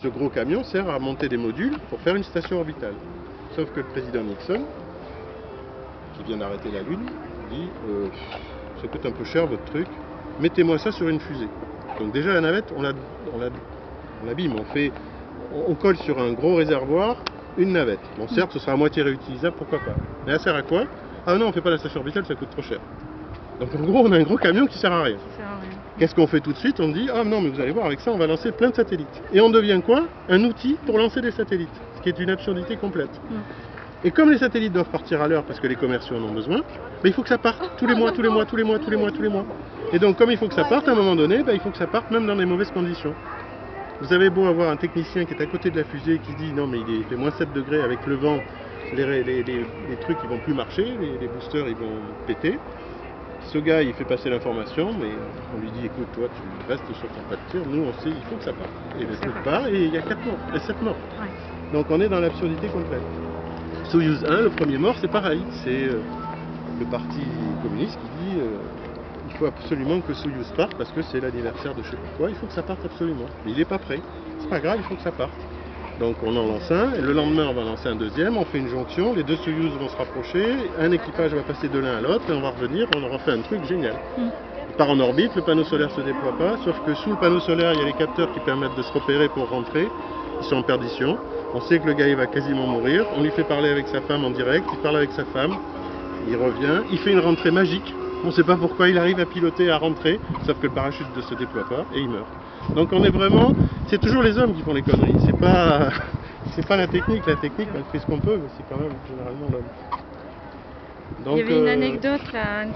Ce gros camion sert à monter des modules pour faire une station orbitale. Sauf que le président Nixon, qui vient d'arrêter la Lune, dit ça coûte un peu cher votre truc, mettez-moi ça sur une fusée. Donc déjà la navette, on l'abîme, on colle sur un gros réservoir une navette. Bon certes, ce sera à moitié réutilisable, pourquoi pas. Mais elle sert à quoi? Ah non, on fait pas la station orbitale, ça coûte trop cher. Donc en gros, on a un gros camion qui sert à rien. Qu'est-ce qu'on fait tout de suite? On dit, ah non, mais vous allez voir, avec ça, on va lancer plein de satellites. Et on devient quoi? Un outil pour lancer des satellites, ce qui est une absurdité complète. Et comme les satellites doivent partir à l'heure parce que les commerciaux en ont besoin, il faut que ça parte tous les mois. Et donc comme il faut que ça parte, à un moment donné, il faut que ça parte même dans des mauvaises conditions. Vous avez beau avoir un technicien qui est à côté de la fusée qui dit, non mais il fait moins 7 degrés avec le vent, les trucs ils vont plus marcher, les boosters ils vont péter. Ce gars, il fait passer l'information, mais on lui dit, écoute, toi, tu restes sur ton pas de tir, nous, on sait, il faut que ça parte. Et le truc part, et il y a 4 morts, et 7 morts. Donc on est dans l'absurdité complète. Soyouz 1, le premier mort, c'est pareil. C'est le parti communiste qui dit, il faut absolument que Soyouz parte, parce que c'est l'anniversaire de je sais pas quoi, il faut que ça parte absolument. Mais il n'est pas prêt. C'est pas grave, il faut que ça parte. Donc on en lance un, et le lendemain on va lancer un deuxième, on fait une jonction, les deux Soyouz vont se rapprocher, un équipage va passer de l'un à l'autre, et on va revenir, on aura fait un truc génial. Il part en orbite, le panneau solaire se déploie pas, sauf que sous le panneau solaire il y a les capteurs qui permettent de se repérer pour rentrer, ils sont en perdition. On sait que le gars il va quasiment mourir, on lui fait parler avec sa femme en direct, il parle avec sa femme, il revient, il fait une rentrée magique, on ne sait pas pourquoi il arrive à piloter, à rentrer, sauf que le parachute ne se déploie pas, et il meurt. Donc on est vraiment, c'est toujours les hommes qui font les conneries, c'est pas la technique on fait ce qu'on peut, mais c'est quand même généralement l'homme. Il y avait une anecdote là.